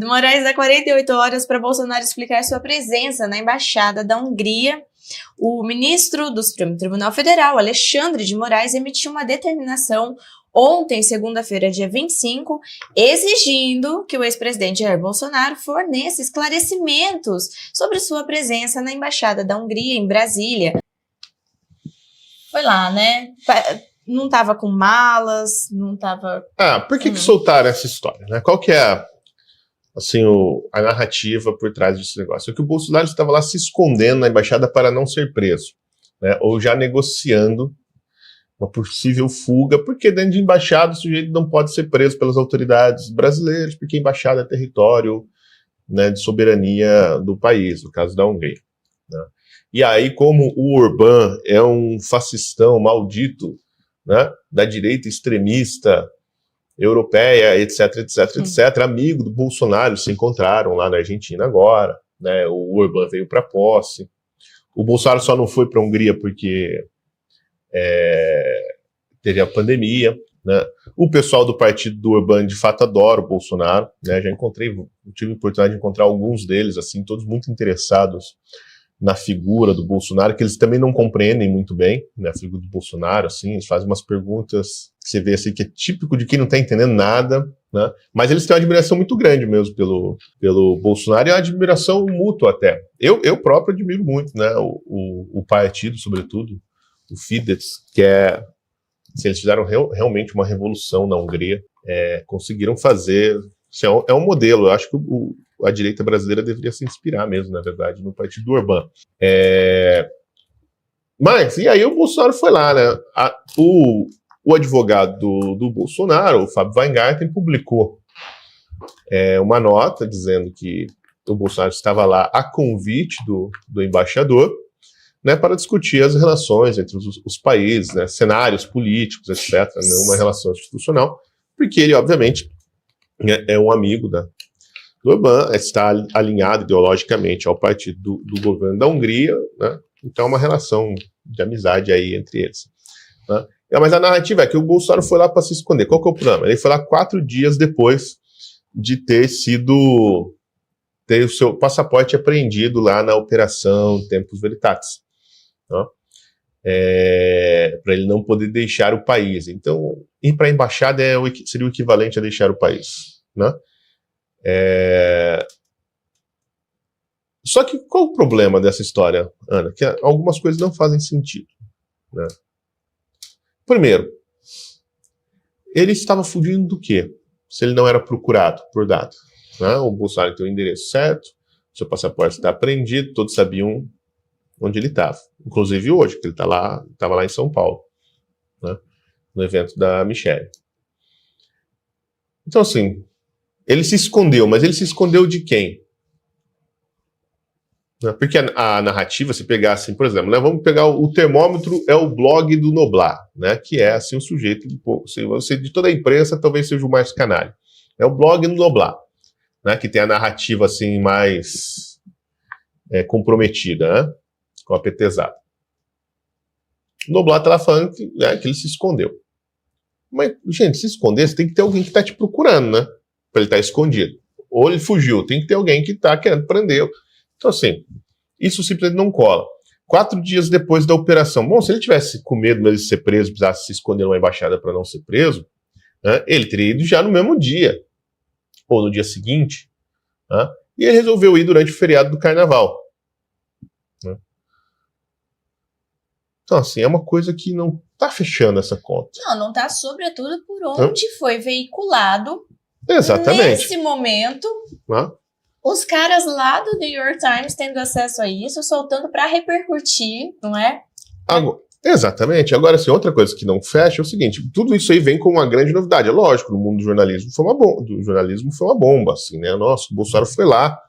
Moraes dá 48 horas para Bolsonaro explicar sua presença na Embaixada da Hungria. O ministro do Supremo Tribunal Federal, Alexandre de Moraes, emitiu uma determinação ontem, segunda-feira, dia 25, exigindo que o ex-presidente Jair Bolsonaro forneça esclarecimentos sobre sua presença na Embaixada da Hungria em Brasília. Foi lá, né? Não tava com malas, não tava... Por que soltaram essa história, né? Qual que é assim, a narrativa por trás desse negócio? É que o Bolsonaro estava lá se escondendo na embaixada para não ser preso, né? Ou já negociando uma possível fuga, porque dentro de embaixada o sujeito não pode ser preso pelas autoridades brasileiras, porque a embaixada é território, né, de soberania do país, no caso da Hungria, né? E aí, como o Orbán é um fascistão maldito, né, da direita extremista europeia, etc, amigo do Bolsonaro, se encontraram lá na Argentina agora, né, o Orbán veio para posse. O Bolsonaro só não foi para a Hungria porque teve a pandemia, né? O pessoal do partido do Orbán de fato adora o Bolsonaro, né? Tive a oportunidade de encontrar alguns deles, assim, todos muito interessados na figura do Bolsonaro, que eles também não compreendem muito bem, né, a figura do Bolsonaro, assim, eles fazem umas perguntas que você vê assim, que é típico de quem não está entendendo nada, né, mas eles têm uma admiração muito grande mesmo pelo Bolsonaro, e uma admiração mútua até. Eu próprio admiro muito, né, o partido, sobretudo, o Fidesz, que se eles fizeram realmente uma revolução na Hungria, conseguiram fazer, assim, é um modelo, eu acho que a direita brasileira deveria se inspirar mesmo, na verdade, no partido do Orbán. Mas, e aí o Bolsonaro foi lá, né? O advogado do Bolsonaro, o Fábio Weingarten, publicou uma nota dizendo que o Bolsonaro estava lá a convite do embaixador, né, para discutir as relações entre os países, né, cenários políticos, etc., né, uma relação institucional, porque ele, obviamente, é um amigo do Orbán, está alinhado ideologicamente ao partido do governo da Hungria, né? Então é uma relação de amizade aí entre eles, né? Mas a narrativa é que o Bolsonaro foi lá para se esconder. Qual que é o problema? Ele foi lá 4 dias depois de ter o seu passaporte apreendido lá na Operação Tempus Veritatis, né? Para ele não poder deixar o país. Então, ir para a embaixada seria o equivalente a deixar o país, né? Só que qual o problema dessa história, Ana? Que algumas coisas não fazem sentido, né? Primeiro, ele estava fugindo do quê? Se ele não era procurado por dado, né? O Bolsonaro tem o endereço certo, seu passaporte está apreendido, todos sabiam onde ele estava. Inclusive hoje, que ele estava lá em São Paulo, né? No evento da Michelle. Então, assim, ele se escondeu, mas ele se escondeu de quem? Porque a narrativa, se pegar assim, por exemplo, né, vamos pegar o termômetro, é o blog do Noblar, né, que é assim, um sujeito, de toda a imprensa, talvez seja o mais canalha. É o blog do Noblar, né, que tem a narrativa assim, mais comprometida, né, com a petezada. O Noblar está lá falando que ele se escondeu. Mas, gente, se esconder, você tem que ter alguém que está te procurando, né? Para ele estar escondido. Ou ele fugiu, tem que ter alguém que está querendo prender. Então, assim, isso simplesmente não cola. 4 dias depois da operação, bom, se ele tivesse com medo de ser preso, precisasse se esconder numa embaixada para não ser preso, né, ele teria ido já no mesmo dia, ou no dia seguinte, né, e ele resolveu ir durante o feriado do Carnaval, né. Então, assim, é uma coisa que não está fechando essa conta. Não está, sobretudo, por onde foi veiculado. Exatamente. Nesse momento, os caras lá do New York Times tendo acesso a isso, soltando para repercutir, não é? Exatamente. Agora, assim, outra coisa que não fecha é o seguinte, tudo isso aí vem com uma grande novidade. É lógico, no mundo do jornalismo foi uma bomba, assim, né? Nossa, o Bolsonaro foi lá,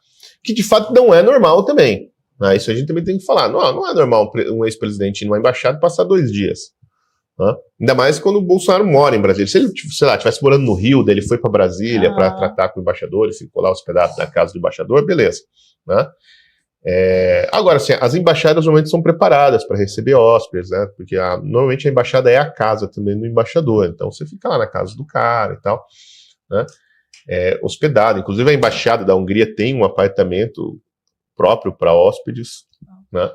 que de fato não é normal também, né? Isso a gente também tem que falar. Não é normal um ex-presidente ir numa embaixada e passar 2 dias. Ainda mais quando o Bolsonaro mora em Brasília. Se ele, sei lá, estivesse morando no Rio, daí ele foi para Brasília para tratar com o embaixador e ficou lá hospedado na casa do embaixador, beleza, né? Agora, assim, as embaixadas normalmente são preparadas para receber hóspedes, né? Porque normalmente a embaixada é a casa também do embaixador, então você fica lá na casa do cara e tal, né? hospedado. Inclusive a embaixada da Hungria tem um apartamento próprio para hóspedes, né?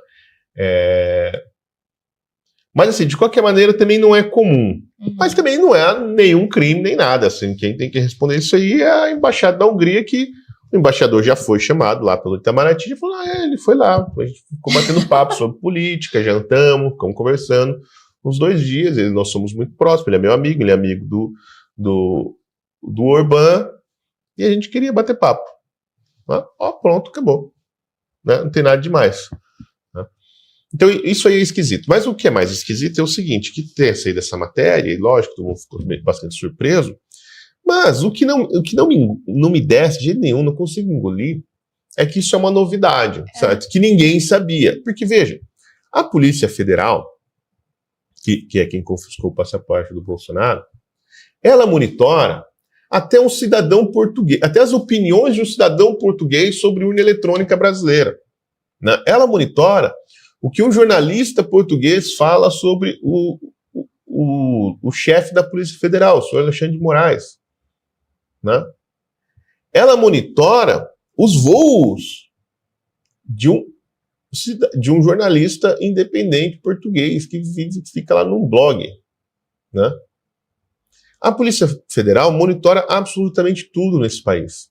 Mas assim, de qualquer maneira também não é comum. Mas também não é nenhum crime nem nada. Assim, quem tem que responder isso aí é a embaixada da Hungria, que o embaixador já foi chamado lá pelo Itamaraty e falou: ele foi lá, a gente ficou batendo papo sobre política, jantamos, ficamos conversando uns 2 dias, nós somos muito próximos, ele é meu amigo, ele é amigo do Orbán, e a gente queria bater papo. Pronto, acabou. Né? Não tem nada demais. Né? Então isso aí é esquisito. Mas o que é mais esquisito é o seguinte, que tem saído dessa matéria, e lógico, todo mundo ficou bastante surpreso, mas o que não me desce de jeito nenhum, não consigo engolir, é que isso é uma novidade, sabe? Que ninguém sabia. Porque, veja, a Polícia Federal, que é quem confiscou o passaporte do Bolsonaro, ela monitora até um cidadão português, até as opiniões de um cidadão português sobre urna eletrônica brasileira. Né? Ela monitora o que um jornalista português fala sobre o chefe da Polícia Federal, o senhor Alexandre de Moraes. Né? Ela monitora os voos de um jornalista independente português que fica lá num blog. Né? A Polícia Federal monitora absolutamente tudo nesse país.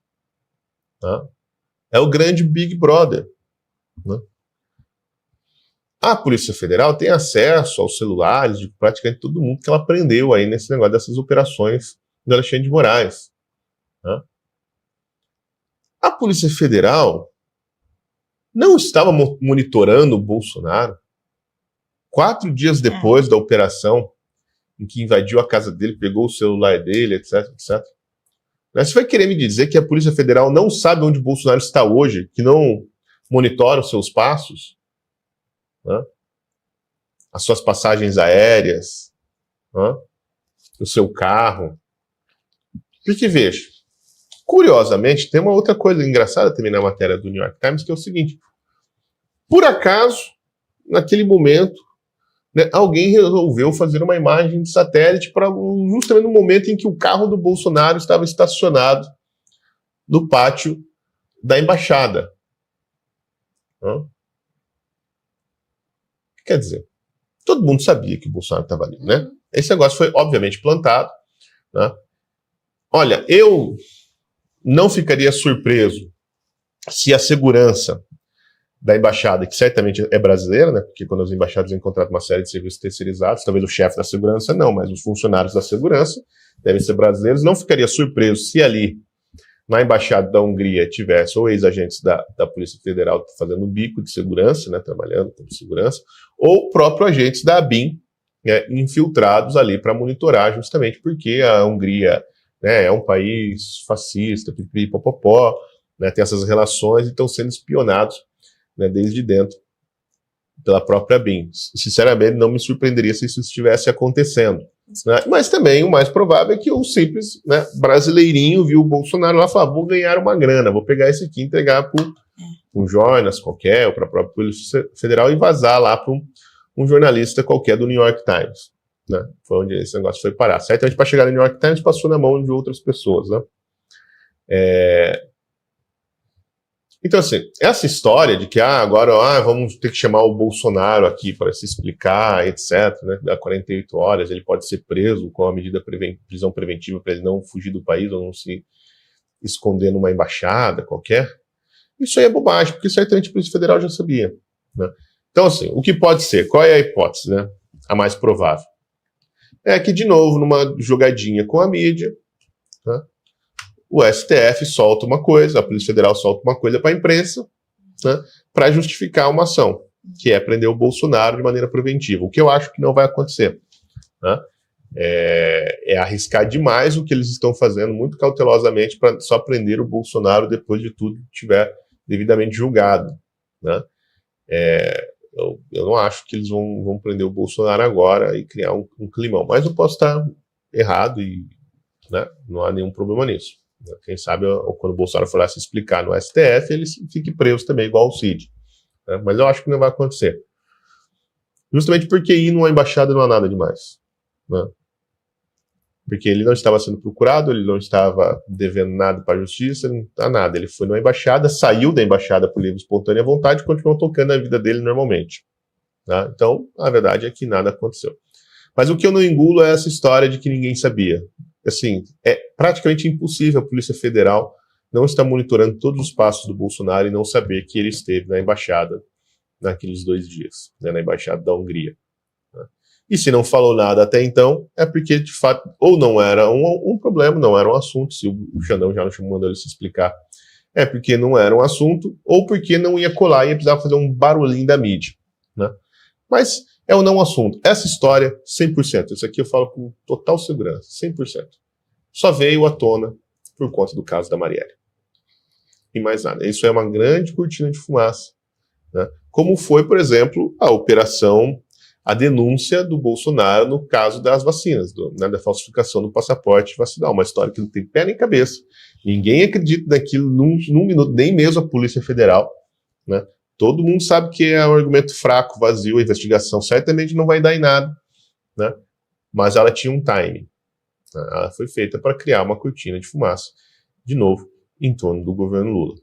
Tá? É o grande Big Brother. Né? A Polícia Federal tem acesso aos celulares de praticamente todo mundo que ela prendeu aí nesse negócio dessas operações do Alexandre de Moraes. Né? A Polícia Federal não estava monitorando o Bolsonaro 4 dias depois da operação em que invadiu a casa dele, pegou o celular dele, etc, etc. Você vai querer me dizer que a Polícia Federal não sabe onde o Bolsonaro está hoje, que não monitora os seus passos, né? As suas passagens aéreas, né? O seu carro? Porque, veja, curiosamente, tem uma outra coisa engraçada também na matéria do New York Times, que é o seguinte: por acaso, naquele momento, né, alguém resolveu fazer uma imagem de satélite para justamente no momento em que o carro do Bolsonaro estava estacionado no pátio da embaixada. Quer dizer, todo mundo sabia que o Bolsonaro estava ali, né? Esse negócio foi, obviamente, plantado. Né? Olha, eu não ficaria surpreso se a segurança da embaixada, que certamente é brasileira, né? Porque quando as embaixadas encontraram uma série de serviços terceirizados, talvez o chefe da segurança não, mas os funcionários da segurança devem ser brasileiros. Não ficaria surpreso se ali, na embaixada da Hungria, tivesse ou ex-agentes da Polícia Federal fazendo bico de segurança, né? Trabalhando como segurança, ou próprios agentes da ABIN, né? Infiltrados ali para monitorar, justamente porque a Hungria, né, é um país fascista, pipipopopó, né? Tem essas relações e estão sendo espionados, né, desde dentro pela própria BIM. Sinceramente, não me surpreenderia se isso estivesse acontecendo. Né? Mas também o mais provável é que o simples, né, brasileirinho viu o Bolsonaro lá e falou: vou ganhar uma grana, vou pegar esse aqui e entregar para um Jonas qualquer, ou para a própria Polícia Federal e vazar lá para um jornalista qualquer do New York Times. Né? Foi onde esse negócio foi parar. Certamente para chegar no New York Times passou na mão de outras pessoas. Né? Então, assim, essa história de que agora vamos ter que chamar o Bolsonaro aqui para se explicar, etc., né, dá 48 horas, ele pode ser preso com a medida prisão preventiva para ele não fugir do país ou não se esconder numa embaixada qualquer, isso aí é bobagem, porque certamente a Polícia Federal já sabia. Né? Então, assim, o que pode ser? Qual é a hipótese, né, a mais provável? É que, de novo, numa jogadinha com a mídia, né, o STF solta uma coisa, a Polícia Federal solta uma coisa para a imprensa, né, para justificar uma ação, que é prender o Bolsonaro de maneira preventiva, o que eu acho que não vai acontecer. Né? É arriscar demais o que eles estão fazendo, muito cautelosamente, para só prender o Bolsonaro depois de tudo estiver devidamente julgado. Né? Eu não acho que eles vão prender o Bolsonaro agora e criar um climão, mas eu posso estar errado e, né, não há nenhum problema nisso. Quem sabe, quando o Bolsonaro for lá se explicar no STF, ele fique preso também, igual o Cid. Né? Mas eu acho que não vai acontecer. Justamente porque ir numa embaixada não há nada demais. Né? Porque ele não estava sendo procurado, ele não estava devendo nada para a justiça, não está nada. Ele foi numa embaixada, saiu da embaixada por livre e espontânea vontade e continuou tocando a vida dele normalmente. Tá? Então, a verdade é que nada aconteceu. Mas o que eu não engulo é essa história de que ninguém sabia. Assim, é praticamente impossível a Polícia Federal não estar monitorando todos os passos do Bolsonaro e não saber que ele esteve na embaixada naqueles 2 dias, né, na embaixada da Hungria. E se não falou nada até então, é porque, de fato, ou não era um problema, não era um assunto, se o Xandão já não mandou ele se explicar, é porque não era um assunto, ou porque não ia colar e ia precisar fazer um barulhinho da mídia, né? Mas é um não assunto. Essa história, 100%, isso aqui eu falo com total segurança, 100%, só veio à tona por conta do caso da Marielle. E mais nada. Isso é uma grande cortina de fumaça, né? Como foi, por exemplo, a denúncia do Bolsonaro no caso das vacinas, né, da falsificação do passaporte vacinal, uma história que não tem pé nem cabeça. Ninguém acredita naquilo num minuto, nem mesmo a Polícia Federal, né? Todo mundo sabe que é um argumento fraco, vazio, a investigação certamente não vai dar em nada, né? Mas ela tinha um timing, né? Ela foi feita para criar uma cortina de fumaça, de novo, em torno do governo Lula.